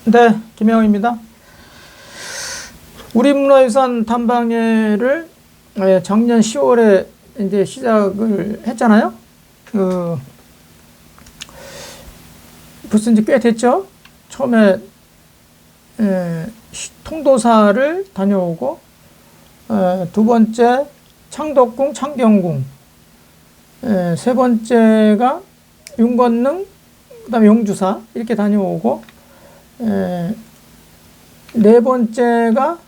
네, 김영입니다. 우리 문화유산 탐방회를 작년 10월에 이제 시작을 했잖아요. 벌써 이제 꽤 됐죠. 처음에 통도사를 다녀오고, 두 번째 창덕궁, 창경궁, 세 번째가 윤건능, 그다음에 용주사 이렇게 다녀오고, 네 번째가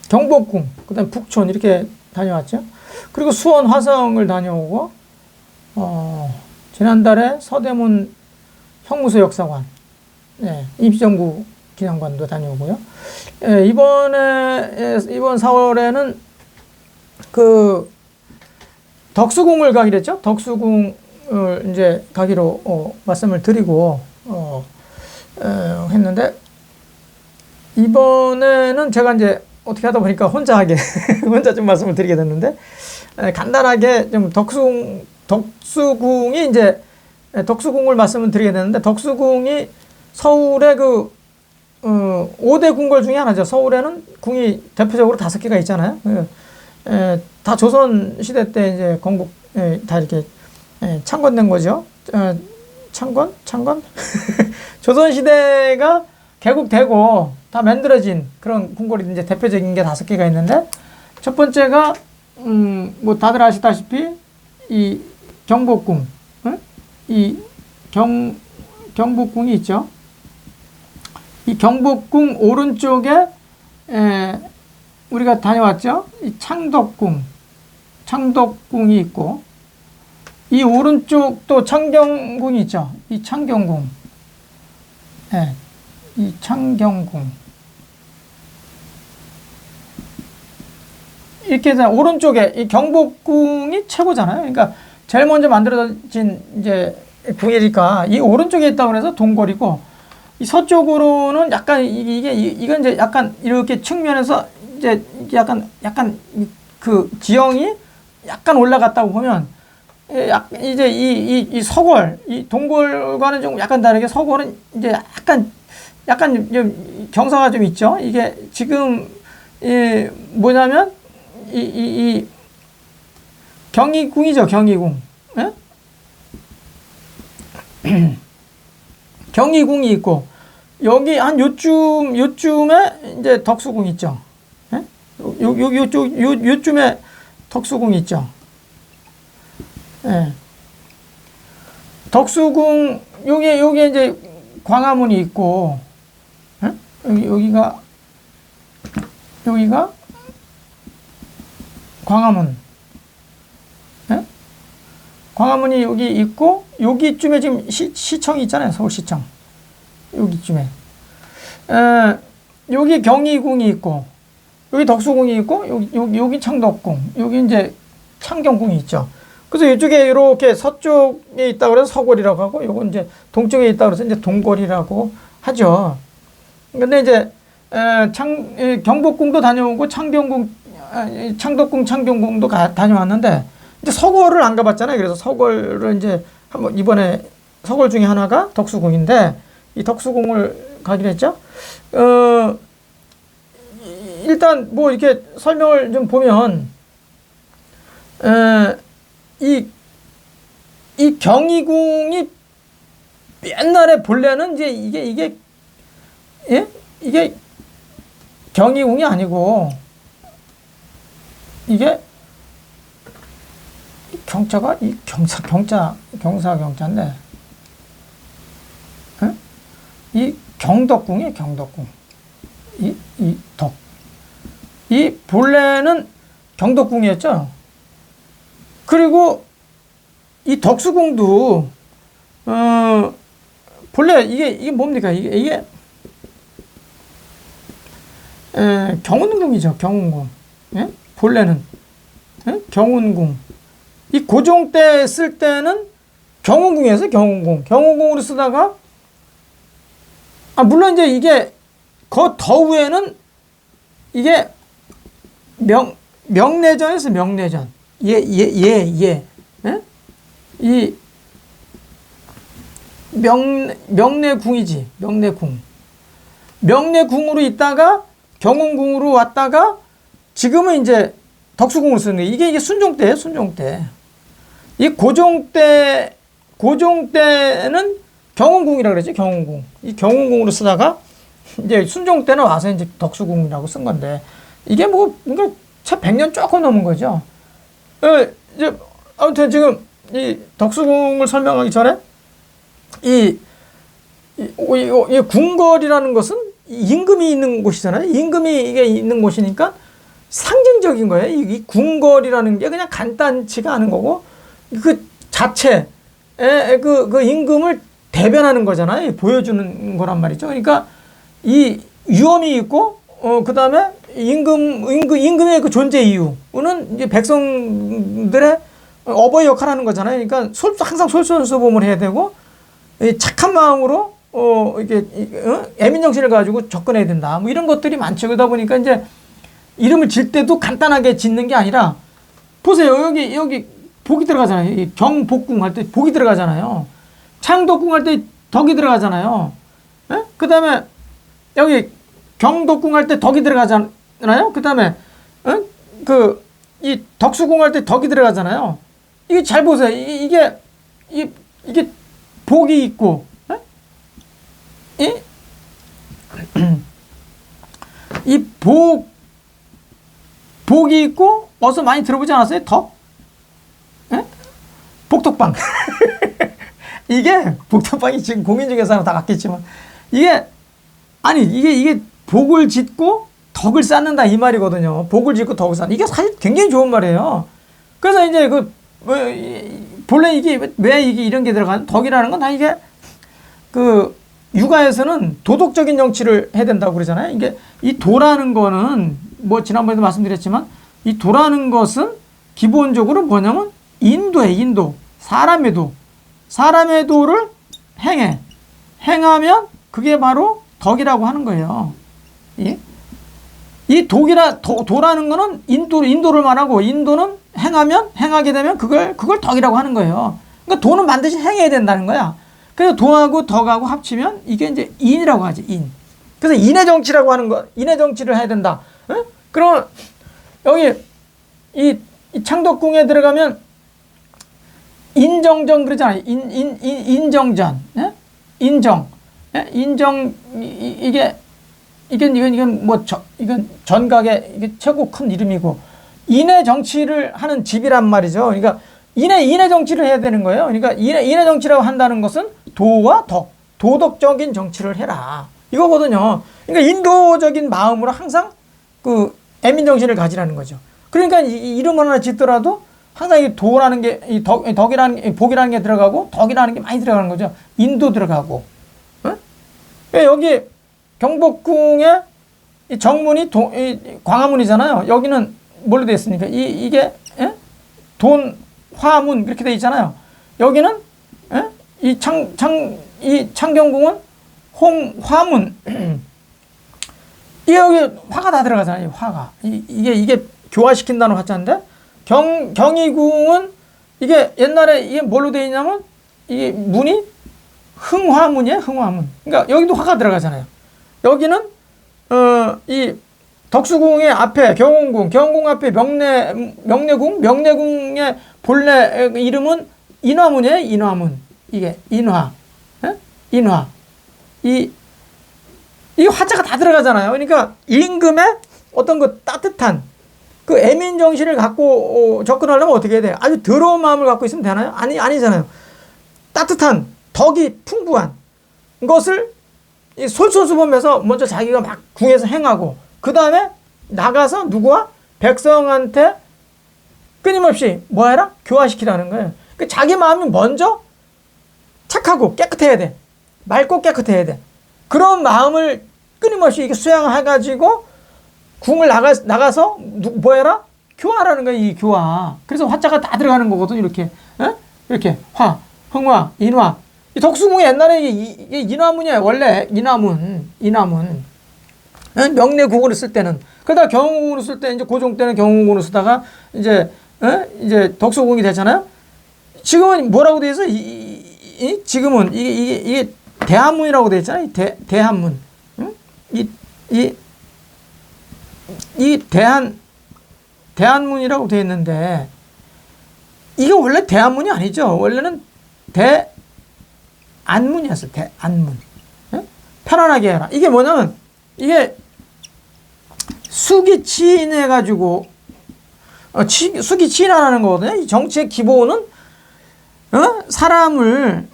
경복궁, 그다음에 북촌 이렇게 다녀왔죠. 그리고 수원 화성을 다녀오고, 지난달에 서대문 형무소 역사관, 임시정부 기념관도 다녀오고요. 이번 4월에는 그 덕수궁을 가기로 했죠. 덕수궁을 이제 가기로 말씀을 드리고 했는데, 이번에는 제가 이제 어떻게 하다 보니까 혼자 좀 말씀을 드리게 됐는데, 간단하게 좀 덕수궁이 이제 덕수궁을 말씀을 드리게 됐는데, 덕수궁이 서울의 그 5대 궁궐 중에 하나죠. 서울에는 궁이 대표적으로 5개가 있잖아요. 다 조선 시대 때 이제 건국 다 이렇게 창건된 거죠. 창건? 조선 시대가 개국되고 다 만들어진 그런 궁궐이 이제 대표적인 게 5개가 있는데, 첫 번째가 뭐 다들 아시다시피 이 경복궁, 이 경복궁이 있죠. 이 경복궁 오른쪽에 우리가 다녀왔죠. 이 창덕궁이 있고, 이 오른쪽 또 창경궁이 있죠. 이 창경궁, 이 창경궁 이렇게 해서 오른쪽에 이 경복궁이 최고잖아요. 그러니까 제일 먼저 만들어진 이제 궁이니까 이 오른쪽에 있다고 해서 동궐이고, 이 서쪽으로는 약간 이건 이제 약간 이렇게 측면에서 이제 약간 그 지형이 약간 올라갔다고 보면, 이제 이 서궐, 이 동궐과는 좀 약간 다르게 서궐은 이제 약간 좀 경사가 좀 있죠. 이게 지금 뭐냐면 이 경희궁이죠. 경희궁. 경희궁이 있고, 여기 한 요쯤에 이제 덕수궁 있죠. 요쯤에 덕수궁이 있죠. 덕수궁, 여기 이제 광화문이 있고, 여기가 광화문. 광화문이 여기 있고, 여기쯤에 지금 시청이 있잖아요. 서울시청. 여기쯤에. 여기 경희궁이 있고, 여기 덕수궁이 있고, 여기 창덕궁, 여기 이제 창경궁이 있죠. 그래서 이쪽에 이렇게 서쪽에 있다고 해서 서궐이라고 하고, 요건 이제 동쪽에 있다고 해서 이제 동궐이라고 하죠. 근데 이제, 경복궁도 다녀오고, 창덕궁, 창경궁도 다녀왔는데, 이제 서궐을 안 가봤잖아요. 그래서 서궐을 이제 한번 이번에 서궐 중에 하나가 덕수궁인데, 이 덕수궁을 가기로 했죠. 일단 뭐 이렇게 설명을 좀 보면, 이 경희궁이 옛날에 본래는 이제 이게 경희궁이 아니고, 이게 경사인데, 이 경덕궁이에요. 경덕궁. 이 본래는 경덕궁이었죠. 그리고 이 덕수궁도 본래 이게 뭡니까? 이게 경운궁이죠. 경운궁. 본래는 경운궁. 이 고종 때 쓸 때는 경운궁이었어요. 경운궁으로 쓰다가, 물론 이제 이게 그 더 위에는 이게 명내전에서 명내전. 이 명례궁이지. 명례궁. 명례궁으로 있다가 경운궁으로 왔다가 지금은 이제 덕수궁을 쓰는 거예요. 이게 순종 때예요. 순종 때. 이 고종 때는 경운궁이라고 그랬지. 경운궁. 이 경운궁으로 쓰다가 이제 순종 때는 와서 이제 덕수궁이라고 쓴 건데 이게 그러니까 채 100년 조금 넘은 거죠. 이제 아무튼 지금 이 덕수궁을 설명하기 전에 이 궁궐이라는 것은 임금이 있는 곳이잖아요. 임금이 이게 있는 곳이니까 상징적인 거예요. 이 궁궐이라는 게 그냥 간단치가 않은 거고 그 자체의 그 임금을 대변하는 거잖아요. 보여주는 거란 말이죠. 그러니까 이 위엄이 있고 그 다음에 임금의 그 존재 이유는 이제 백성들의 어버이 역할을 하는 거잖아요. 그러니까 항상 솔선수범을 해야 되고 착한 마음으로 이게 애민정신을 가지고 접근해야 된다. 뭐 이런 것들이 많죠. 그러다 보니까 이제 이름을 질 때도 간단하게 짓는 게 아니라 보세요. 여기 복이 들어가잖아요. 이 경복궁 할 때 복이 들어가잖아요. 창덕궁 할 때 덕이 들어가잖아요. 그 다음에 여기 경덕궁 할 때 덕이 들어가잖아요. 그 다음에 이 덕수궁 할 때 덕이 들어가잖아요. 이게 잘 보세요. 이게 복이 있고 이 복이 있고 어서 많이 들어보지 않았어요? 덕? 복덕방. 이게 복덕방이 지금 공인중개사는 다 갖겠지만 이게 복을 짓고 덕을 쌓는다 이 말이거든요. 복을 짓고 덕을 쌓는 이게 사실 굉장히 좋은 말이에요. 그래서 이제 본래 이게 왜 이런 게 들어간 덕이라는 건 다 이게 육아에서는 도덕적인 정치를 해야 된다고 그러잖아요. 이게 이 도라는 거는 뭐 지난번에도 말씀드렸지만 이 도라는 것은 기본적으로 뭐냐면 인도예요. 인도. 사람의 도를 행하면 그게 바로 덕이라고 하는 거예요. 예? 이 도라는 거는 인도를 말하고 인도는 행하게 되면 그걸 덕이라고 하는 거예요. 그러니까 도는 반드시 행해야 된다는 거야. 그래서 도하고 덕하고 합치면 이게 이제 인이라고 하지, 인. 그래서 인의 정치라고 하는 거, 인의 정치를 해야 된다. 그럼 여기 이 창덕궁에 들어가면 인정전 그러잖아요. 인정전. 예? 인정. 예? 이건 전각의 이게 최고 큰 이름이고 인의 정치를 하는 집이란 말이죠. 그러니까 인의 정치를 해야 되는 거예요. 그러니까 인의 정치라고 한다는 것은 도와 도덕적인 정치를 해라. 이거거든요. 그러니까 인도적인 마음으로 항상 애민정신을 가지라는 거죠. 그러니까 이름 하나 짓더라도 항상 이 도라는 게, 복이라는 게 들어가고 덕이라는 게 많이 들어가는 거죠. 인도 들어가고. 여기 경복궁의 이 정문이 광화문이잖아요. 여기는 뭘로 되어 있습니까? 이게 돈, 화문 이렇게 되어 있잖아요. 여기는 이 창경궁은 화문. 여기 화가 다 들어가잖아요. 화가. 이게 교화시킨다는 화자인데 경희궁은 이게 옛날에 이게 뭘로 되어 있냐면 이게 문이 흥화문이에요. 흥화문. 그러니까 여기도 화가 들어가잖아요. 여기는 이 덕수궁의 앞에 경운궁 앞에 명례궁의 본래 이름은 인화문이에요. 인화문. 이게 인화. 인화. 이 화자가 다 들어가잖아요. 그러니까 임금의 어떤 그 따뜻한 그 애민 정신을 갖고 접근하려면 어떻게 해야 돼요? 아주 더러운 마음을 갖고 있으면 되나요? 아니잖아요. 따뜻한 덕이 풍부한 것을 솔선수범해서 먼저 자기가 막 궁에서 행하고 그 다음에 나가서 누구와? 백성한테 끊임없이 뭐 해라? 교화시키라는 거예요. 그러니까 자기 마음이 먼저 착하고 깨끗해야 돼. 맑고 깨끗해야 돼. 그런 마음을 끊임없이 이게 수양해가지고 궁을 나가서 뭐 해라? 교화라는 거야, 이 교화. 그래서 화자가 다 들어가는 거거든, 이렇게. 이렇게. 화, 흥화, 인화. 이 덕수궁이 옛날에 이게 인화문이야, 원래. 인화문. 명례궁으로 쓸 때는. 그러다 경운궁으로 쓸 때, 이제 고종 때는 경운궁으로 쓰다가, 이제 덕수궁이 되잖아요? 지금은 뭐라고 돼 있어? 지금은 이게 대한문이라고 되어 있잖아요. 대한문. 응? 이 대한문이라고 되어 있는데, 이게 원래 대한문이 아니죠. 원래는 대안문이었어요. 대안문. 응? 편안하게 해라. 이게 뭐냐면, 이게 수기 치인해가지고, 수기 치인하라는 거거든요. 이 정치의 기본은, 사람을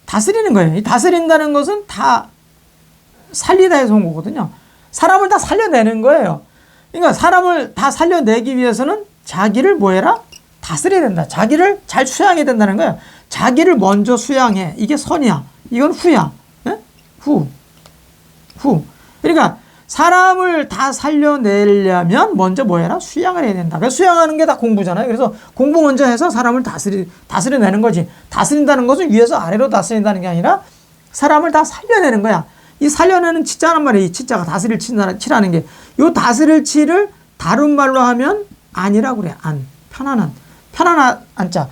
다스리는 거예요. 이 다스린다는 것은 다 살리다 해서 온 거거든요. 사람을 다 살려내는 거예요. 그러니까 사람을 다 살려내기 위해서는 자기를 뭐 해라? 다스려야 된다. 자기를 잘 수양해야 된다는 거예요. 자기를 먼저 수양해. 이게 선이야. 이건 후야. 예? 후. 그러니까 사람을 다 살려내려면 먼저 뭐 해라? 수양을 해야 된다. 그래서 수양하는 게 다 공부잖아요. 그래서 공부 먼저 해서 사람을 다스려내는 거지. 다스린다는 것은 위에서 아래로 다스린다는 게 아니라 사람을 다 살려내는 거야. 이 살려내는 치자란 말이에요. 이 치자가 다스릴 치라는 게. 요 다스릴 치를 다른 말로 하면 안이라고 그래. 안. 편안한 안자.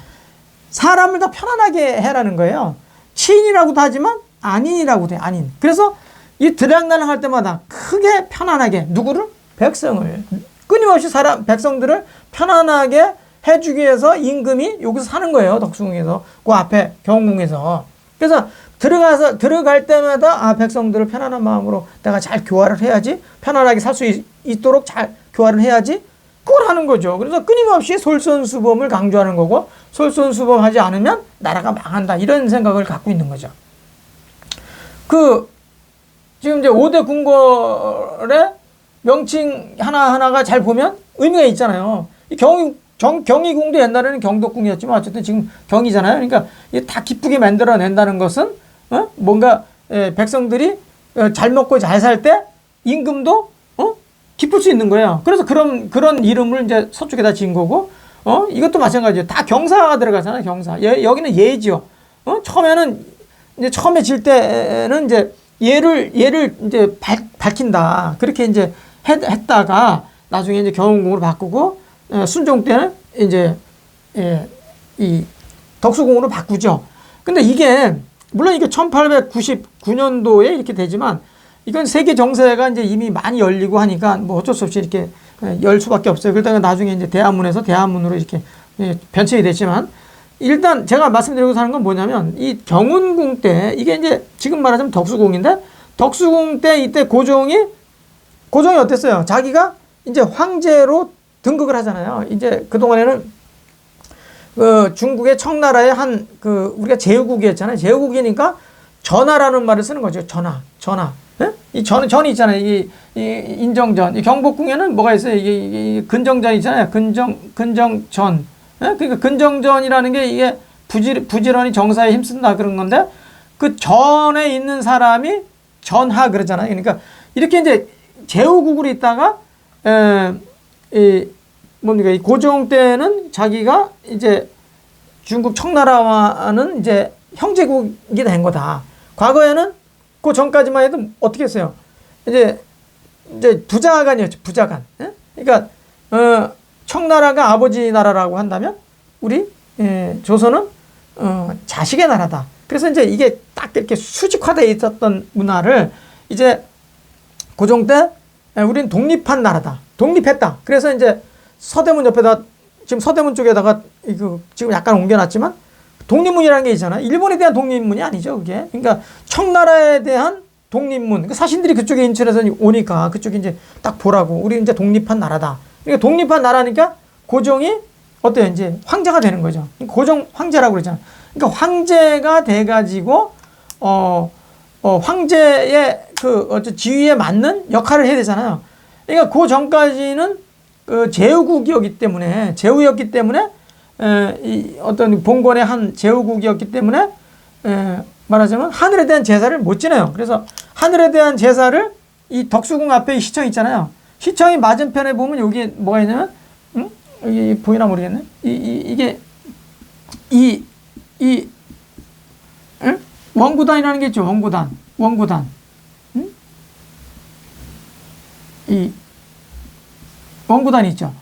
사람을 다 편안하게 해라는 거예요. 치인이라고도 하지만 안인이라고 돼. 안인. 그래서 이 들락날락 할 때마다 크게 편안하게 누구를? 백성을. 끊임없이 백성들을 편안하게 해주기 위해서 임금이 여기서 사는 거예요. 덕수궁에서. 그 앞에 경궁에서. 그래서 들어갈 때마다 백성들을 편안한 마음으로 내가 잘 교화를 해야지. 편안하게 살 수 있도록 잘 교화를 해야지. 그걸 하는 거죠. 그래서 끊임없이 솔선수범을 강조하는 거고, 솔선수범하지 않으면 나라가 망한다. 이런 생각을 갖고 있는 거죠. 지금 이제 5대 궁궐의 명칭 하나하나가 잘 보면 의미가 있잖아요. 경희궁도 옛날에는 경덕궁이었지만 어쨌든 지금 경이잖아요. 그러니까 이게 다 기쁘게 만들어낸다는 것은, 뭔가, 백성들이 잘 먹고 잘 살 때 임금도, 기쁠 수 있는 거예요. 그래서 그런 이름을 이제 서쪽에다 지은 거고, 이것도 마찬가지예요. 다 경사가 들어가잖아요. 경사. 여기는 예지요. 처음에 질 때는 이제 얘를 이제 밝힌다. 그렇게 이제 했다가 나중에 이제 경운궁으로 바꾸고, 순종 때는 이제, 이 덕수궁으로 바꾸죠. 근데 물론 이게 1899년도에 이렇게 되지만, 이건 세계 정세가 이제 이미 많이 열리고 하니까 뭐 어쩔 수 없이 이렇게 열 수밖에 없어요. 그러다가 나중에 이제 대한문에서 대한문으로 이렇게 변칙이 됐지만, 일단 제가 말씀드리고 사는 건 뭐냐면, 이 경운궁 때, 이게 이제 지금 말하자면 덕수궁인데, 덕수궁 때 이때 고종이 어땠어요? 자기가 이제 황제로 등극을 하잖아요. 이제 그동안에는 중국의 청나라의 우리가 제후국이었잖아요. 제후국이니까 전하라는 말을 쓰는 거죠. 전하. 예? 이 전이 있잖아요. 이 인정전. 이 경복궁에는 뭐가 있어요? 이게 근정전 있잖아요. 근정전. 예? 그러니까 근정전이라는 게 이게 부지런히 정사에 힘쓴다 그런 건데, 그 전에 있는 사람이 전하 그러잖아요. 그러니까 이렇게 이제 제후국으로 있다가, 이 고종 때는 자기가 이제 중국 청나라와는 이제 형제국이 된 거다. 과거에는 그 전까지만 해도 어떻게 했어요? 이제 부자간이었죠. 부자간. 예? 그러니까 청나라가 아버지 나라라고 한다면 우리 조선은 자식의 나라다. 그래서 이제 이게 딱 이렇게 수직화되어 있었던 문화를 이제 고종 때 우리는 독립한 나라다. 독립했다. 그래서 이제 서대문 옆에다, 지금 서대문 쪽에다가 지금 약간 옮겨놨지만 독립문이라는 게 있잖아요. 일본에 대한 독립문이 아니죠, 그게. 그러니까 청나라에 대한 독립문. 사신들이 그쪽에 인천에서 오니까 그쪽에 이제 딱 보라고. 우리 이제 독립한 나라다. 그러니까 독립한 나라니까 고종이 어때요? 이제 황제가 되는 거죠. 고종 황제라고 그러잖아요. 그러니까 황제가 돼가지고 황제의 지위에 맞는 역할을 해야 되잖아요. 그러니까 그 전까지는 제후국이었기 때문에 이 어떤 봉건의 한 제후국이었기 때문에 말하자면 하늘에 대한 제사를 못 지내요. 그래서 하늘에 대한 제사를 이 덕수궁 앞에 시청 있잖아요. 시청이 맞은편에 보면 여기 뭐가 있냐면, 여기 보이나 모르겠네. 이게 원구단이라는 게 있죠. 원구단. 이 원구단이 있죠.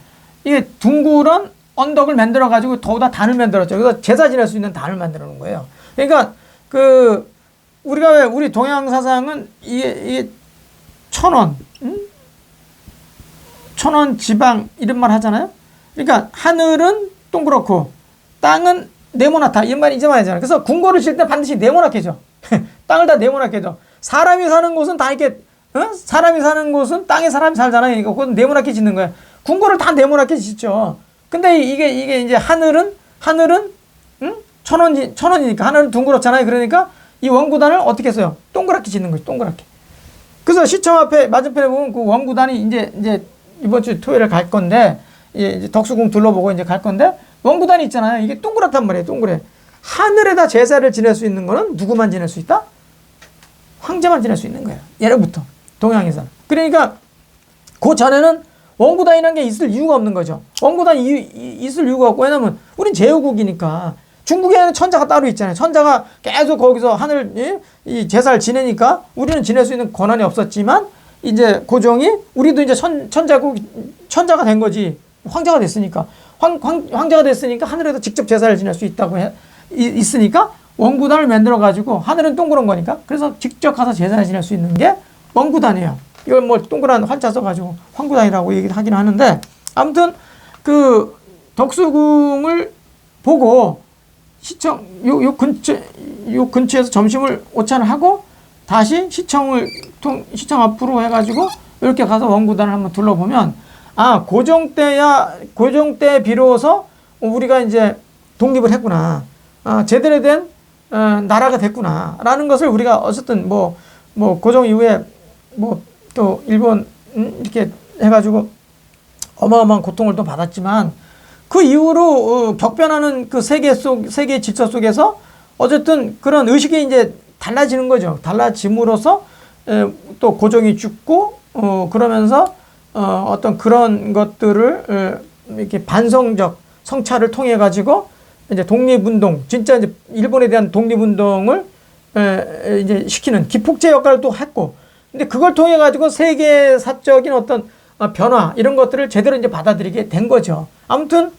이게 둥그런 언덕을 만들어 가지고 더우다 단을 만들었죠. 그래서 제사 지낼 수 있는 단을 만들어 놓은 거예요. 그러니까 우리가 왜 우리 동양 사상은 이게 천원, 천원 지방 이런 말 하잖아요. 그러니까 하늘은 동그랗고 땅은 네모나다 이 말이 이제 말이잖아요. 그래서 궁궐을 질 때 반드시 네모나게 져. 땅을 다 네모나게 져. 사람이 사는 곳은 다 이렇게 사람이 사는 곳은 땅에 사람이 살잖아요. 그러니까 그건 네모나게 짓는 거야. 궁궐을 다 네모나게 짓죠. 근데 이게 이제 하늘은 천원이니까 하늘은 둥그렇잖아요. 그러니까 이 원구단을 어떻게 써요? 동그랗게 짓는 거죠. 동그랗게. 그래서 시청 앞에 맞은편에 보면 그 원구단이 이제 이번 주 토요일에 갈 건데 이제 덕수궁 둘러보고 이제 갈 건데 원구단이 있잖아요. 이게 동그랗단 말이에요. 동그래. 하늘에다 제사를 지낼 수 있는 거는 누구만 지낼 수 있다? 황제만 지낼 수 있는 거예요. 예로부터 동양에서는. 그러니까 그 전에는 원구단이라는 게 있을 이유가 없는 거죠. 원구단이 있을 이유가 없고 왜냐면 우린 제후국이니까 중국에는 천자가 따로 있잖아요. 천자가 계속 거기서 이 제사를 지내니까 우리는 지낼 수 있는 권한이 없었지만 이제 고종이 우리도 이제 천자가 된 거지. 황제가 됐으니까. 황제가 됐으니까 하늘에도 직접 제사를 지낼 수 있다고 있으니까 원구단을 만들어 가지고 하늘은 동그란 거니까 그래서 직접 가서 제사를 지낼 수 있는 게 원구단이에요. 이걸 뭐 동그란 환자 써가지고 황구단이라고 얘기하긴 하는데 아무튼 그 덕수궁을 보고 시청 요 근처에서 점심을 오찬을 하고 다시 시청 앞으로 해가지고 이렇게 가서 원구단을 한번 둘러보면 고종 때 비로소 우리가 이제 독립을 했구나. 제대로 된 나라가 됐구나. 라는 것을 우리가 어쨌든 고종 이후에 또 일본 이렇게 해가지고 어마어마한 고통을 또 받았지만 그 이후로 격변하는 그 세계 질서 속에서 어쨌든 그런 의식이 이제 달라지는 거죠. 달라짐으로써 또 고종이 죽고 그러면서 어떤 그런 것들을 이렇게 반성적 성찰을 통해 가지고 이제 독립운동 진짜 이제 일본에 대한 독립운동을 이제 시키는 기폭제 역할을 또 했고 근데 그걸 통해 가지고 세계사적인 어떤 변화 이런 것들을 제대로 이제 받아들이게 된 거죠. 아무튼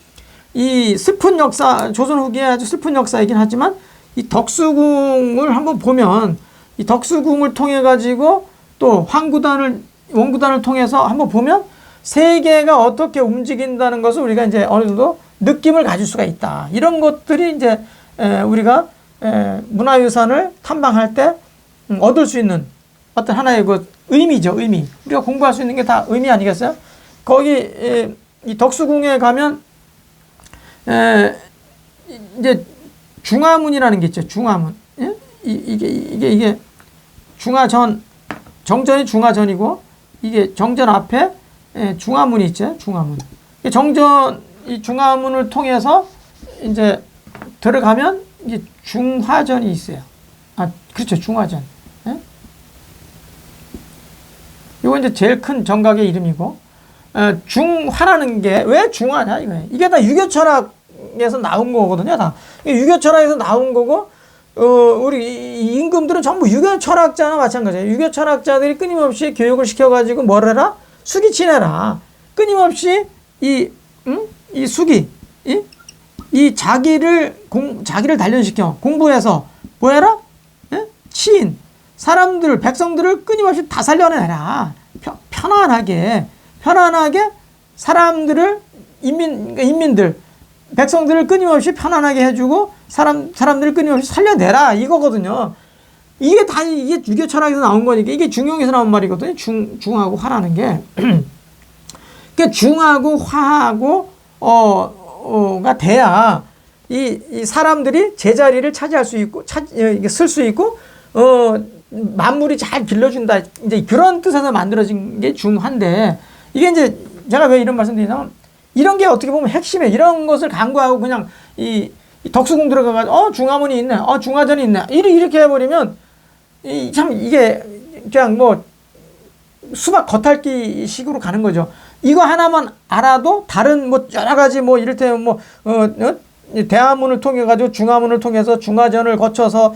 이 슬픈 역사 조선 후기에 아주 슬픈 역사이긴 하지만 이 덕수궁을 한번 보면 이 덕수궁을 통해 가지고 또 원구단을 통해서 한번 보면 세계가 어떻게 움직인다는 것을 우리가 이제 어느 정도 느낌을 가질 수가 있다. 이런 것들이 이제 우리가 문화유산을 탐방할 때 얻을 수 있는 어떤 하나의 그 의미죠. 의미. 우리가 공부할 수 있는 게 다 의미 아니겠어요? 거기 이 덕수궁에 가면 이제 중화문이라는 게 있죠. 중화문. 예? 이게 중화전 정전이 중화전이고 이게 정전 앞에 중화문이 있죠. 중화문. 이 중화문을 통해서 이제 들어가면 이제 중화전이 있어요. 그렇죠. 중화전. 예? 이거 이제 제일 큰 정각의 이름이고 중화라는 게 왜 중화냐 이거예요. 이게 다 유교 철학에서 나온 거거든요. 다 유교 철학에서 나온 거고 우리 임금들은 전부 유교 철학자나 마찬가지예요. 유교 철학자들이 끊임없이 교육을 시켜가지고 뭘 해라? 수기 지내라. 끊임없이 이 수기 이 자기를 단련시켜 공부해서 뭐 해라? 예? 치인 사람들 백성들을 끊임없이 다 살려내라. 편안하게 사람들을 인민들 백성들을 끊임없이 편안하게 해주고 사람들을 끊임없이 살려내라 이거거든요. 이게 유교 철학에서 나온 거니까 이게 중용에서 나온 말이거든요. 중하고 화라는 게 그러니까 중하고 화하고 가 돼야 이 사람들이 제자리를 차지할 수 있고 쓸 수 있고 만물이 잘 길러준다 이제 그런 뜻에서 만들어진 게 중화인데 이게 이제 제가 왜 이런 말씀드리냐면 이런 게 어떻게 보면 핵심에 이런 것을 간과하고 그냥 이 덕수궁 들어가가지고 중화문이 있네, 중화전이 있네 이렇게 해버리면 참 이게 그냥 뭐 수박 겉핥기 식으로 가는 거죠. 이거 하나만 알아도 다른 뭐 여러 가지 뭐 이를테면 대화문을 통해 가지고 중화문을 통해서 중화전을 거쳐서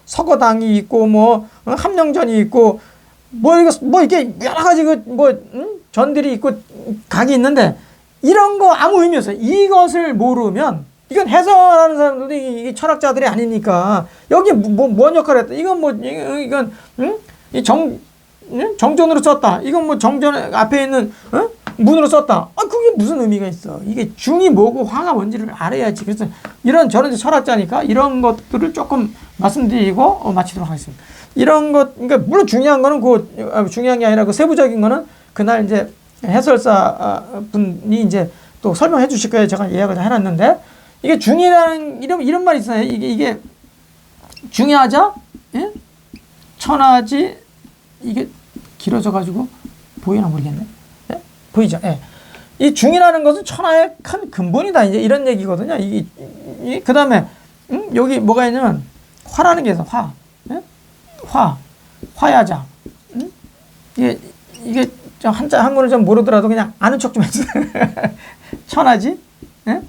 서거당이 있고 함령전이 있고 이게 여러 가지 전들이 있고 각이 있는데 이런 거 아무 의미 없어요. 이것을 모르면 이건 해설하는 사람들도 이게 철학자들이 아니니까 여기 뭔 역할을 했다. 이건 이건 응? 정전으로 썼다. 이건 정전 앞에 있는 문으로 썼다. 그게 무슨 의미가 있어? 이게 중이 뭐고 화가 뭔지를 알아야지. 그래서 저런 철학자니까 이런 것들을 조금 말씀드리고 마치도록 하겠습니다. 이런 것, 그러니까 물론 중요한 거는 중요한 게 아니라 세부적인 거는 그날 이제 해설사 분이 이제 또 설명해 주실 거예요. 제가 예약을 다 해놨는데 이게 중이라는 이런 말이 있어요. 이게 중요하자, 예? 천하지. 이게 길어져 가지고 보이나 모르겠네. 예? 보이죠? 예. 이 중이라는 것은 천하의 큰 근본이다. 이제 이런 얘기거든요. 그다음에 여기 뭐가 있냐면 화라는 게 있어. 화. 예? 화야자. 이게 한문을 좀 모르더라도 그냥 아는 척 좀 해주세요. 천하지? 예?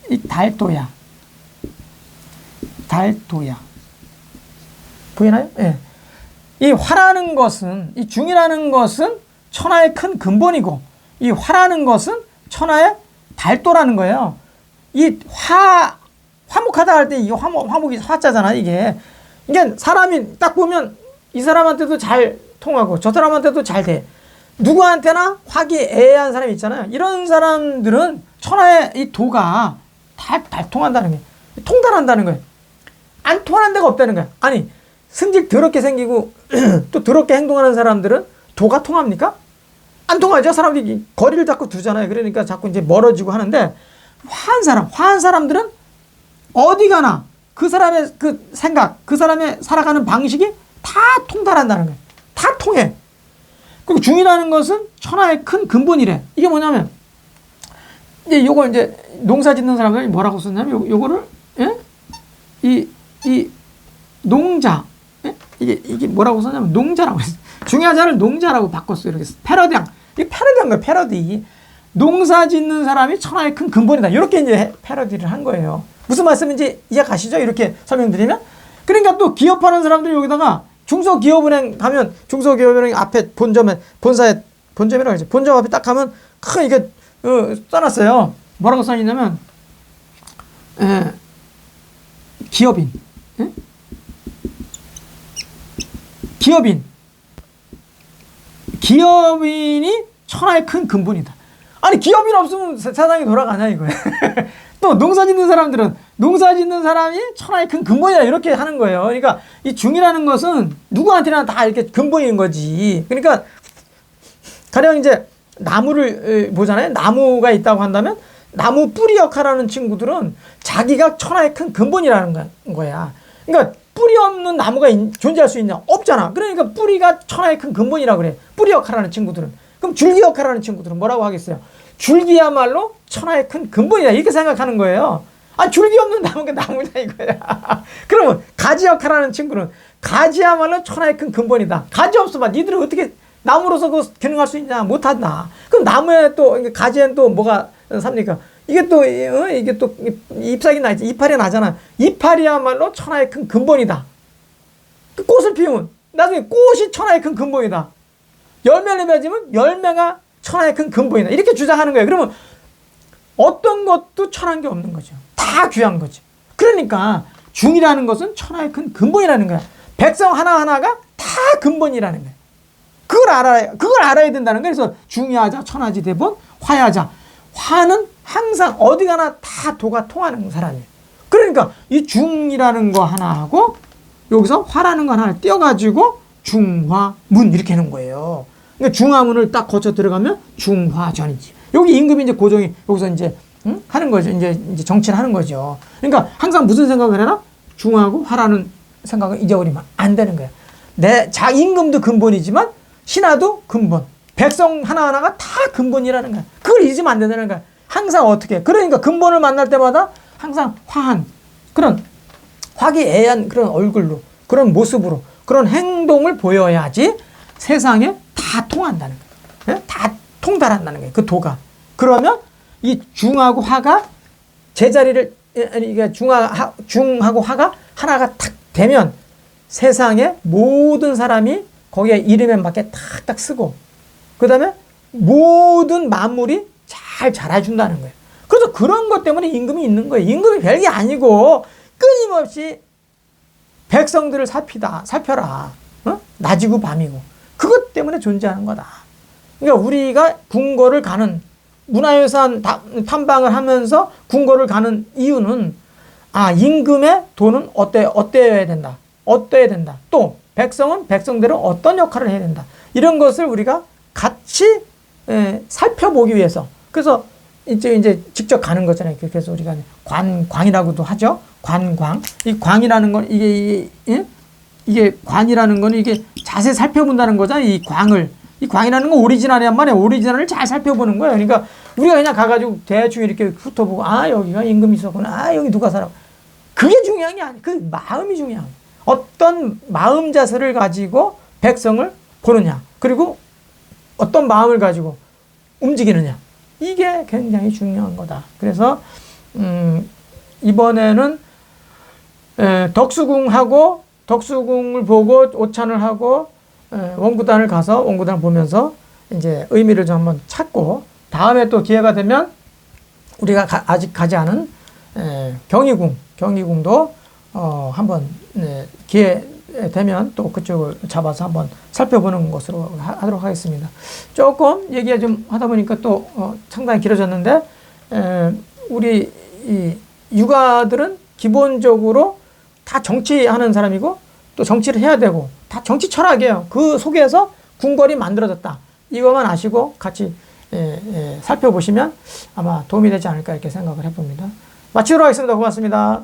이 달도야. 보이나요? 예. 이 화라는 것은, 이 중이라는 것은 천하의 큰 근본이고, 이 화라는 것은 천하의 달도라는 거예요. 이 화목하다 할 때 이게 화목이 화자잖아, 이게. 그러니까 사람이 딱 보면 이 사람한테도 잘 통하고 저 사람한테도 잘 돼. 누구한테나 화기애애한 사람이 있잖아요. 이런 사람들은 천하의 이 도가 다 통한다는 거예요. 통달한다는 거예요. 안 통하는 데가 없다는 거예요. 아니, 승질 더럽게 생기고 또 더럽게 행동하는 사람들은 도가 통합니까? 안 통하죠. 사람들이 거리를 자꾸 두잖아요. 그러니까 자꾸 이제 멀어지고 하는데 화한 사람들은 어디 가나 그 사람의 그 생각, 그 사람의 살아가는 방식이 다 통달한다는 거예요. 다 통해. 그리고 중이라는 것은 천하의 큰 근본이래. 이게 뭐냐면 이제 요거 이제 농사 짓는 사람들이 뭐라고 썼냐면 요거를 예? 이 농자. 예? 이게 뭐라고 썼냐면 농자라고 했어요. 중요하자를 농자라고 바꿨어요. 이렇게 패러디한. 이게 패러디한 거예요. 패러디. 농사 짓는 사람이 천하의 큰 근본이다. 이렇게 이제 패러디를 한 거예요. 무슨 말씀인지 이해가시죠? 이렇게 설명드리면. 그러니까 또 기업하는 사람들이 여기다가 중소기업은행 가면 중소기업은행 앞에 본점이라고 하죠. 본점 앞에 딱 가면 큰 이게 써놨어요. 뭐라고 써있냐면 기업인. 예? 기업인이 천하의 큰 근본이다. 아니 기업인 없으면 세상이 돌아가냐 이거야. 또 농사 짓는 사람들은 농사 짓는 사람이 천하의 큰 근본이다 이렇게 하는 거예요. 그러니까 이 중이라는 것은 누구한테나 다 이렇게 근본인 거지. 그러니까 가령 이제 나무를 보잖아요. 나무가 있다고 한다면 나무 뿌리 역할하는 친구들은 자기가 천하의 큰 근본이라는 거야. 그러니까 뿌리 없는 나무가 존재할 수 있냐? 없잖아. 그러니까 뿌리가 천하의 큰 근본이라고 그래. 뿌리 역할하는 친구들은. 그럼 줄기 역할하는 친구들은 뭐라고 하겠어요? 줄기야말로 천하의 큰 근본이다. 이렇게 생각하는 거예요. 줄기 없는 나무가 나무다 이거야. 그러면 가지 역할하는 친구는 가지야말로 천하의 큰 근본이다. 가지 없어봐. 니들은 어떻게 나무로서 그 기능할 수 있냐? 못한다. 그럼 나무에 또 가지엔 또 뭐가 삽니까? 이게 또 잎사귀 나있지. 이파리 나잖아. 이파리야말로 천하의 큰 근본이다. 그 꽃을 피우면 나중에 꽃이 천하의 큰 근본이다. 열매를 맺으면 열매가 천하의 큰 근본이다. 이렇게 주장하는 거예요. 그러면 어떤 것도 천한 게 없는 거죠. 다 귀한 거죠. 그러니까 중이라는 것은 천하의 큰 근본이라는 거야. 백성 하나하나가 다 근본이라는 거야. 그걸 알아야 된다는 거야. 그래서 중이하자, 천하지 대본, 화야자. 화는 항상 어디 가나 다 도가 통하는 사람이에요. 그러니까 이 중이라는 거 하나하고 여기서 화라는 거 하나를 띄워가지고 중화문 이렇게 하는 거예요. 그러니까 중화문을 딱 거쳐 들어가면 중화전이지. 여기 임금이 이제 고종이 여기서 이제 하는 거죠. 이제 정치를 하는 거죠. 그러니까 항상 무슨 생각을 해라? 중하고 화라는 생각을 잊어버리면 안 되는 거야. 임금도 근본이지만 신하도 근본. 백성 하나하나가 다 근본이라는 거야. 그걸 잊으면 안 된다는 거야. 항상 어떻게. 그러니까 근본을 만날 때마다 항상 화한 그런 화기애애한 그런 얼굴로 그런 모습으로 그런 행동을 보여야지 세상에 다 통한다는 거예요. 다 통달한다는 거예요. 그 도가. 그러면 이 중하고 화가 제자리를 이게 중하고 화가 하나가 탁 되면 세상에 모든 사람이 거기에 이름에 맞게 탁탁 쓰고 그 다음에 모든 만물이 잘 자라준다는 거예요. 그래서 그런 것 때문에 임금이 있는 거예요. 임금이 별게 아니고 끊임없이 백성들을 살펴라. 어? 낮이고 밤이고. 그것 때문에 존재하는 거다. 그러니까 우리가 궁궐을 가는, 문화유산 탐방을 하면서 궁궐을 가는 이유는, 임금의 돈은 어때야 된다. 어때야 된다. 또 백성은 백성대로 어떤 역할을 해야 된다. 이런 것을 우리가 같이 살펴보기 위해서. 그래서 이제 직접 가는 거잖아요. 그래서 우리가 관광이라고도 하죠. 관광. 이 광이라는 건 이게 관이라는 건 이게 자세히 살펴본다는 거잖아요. 이 광이라는 건 오리지널이란 말이에요. 오리지널을 잘 살펴보는 거예요. 그러니까 우리가 그냥 가가지고 대충 이렇게 훑어보고, 여기가 임금이 있었구나. 여기 누가 살아. 그게 중요한 게 아니에요. 그 마음이 중요한 거예요. 어떤 마음 자세를 가지고 백성을 보느냐. 그리고 어떤 마음을 가지고 움직이느냐. 이게 굉장히 중요한 거다. 그래서 이번에는 덕수궁을 보고 오찬을 하고 원구단을 가서 원구단을 보면서 이제 의미를 좀 한번 찾고, 다음에 또 기회가 되면 우리가 아직 가지 않은 경희궁도 한번 기회 되면 또 그쪽을 잡아서 한번 살펴보는 것으로 하도록 하겠습니다. 조금 얘기가 좀 하다 보니까 또 상당히 길어졌는데, 우리 이 육아들은 기본적으로 다 정치하는 사람이고 또 정치를 해야 되고 다 정치 철학이에요. 그 속에서 궁궐이 만들어졌다. 이것만 아시고 같이 살펴보시면 아마 도움이 되지 않을까 이렇게 생각을 해봅니다. 마치도록 하겠습니다. 고맙습니다.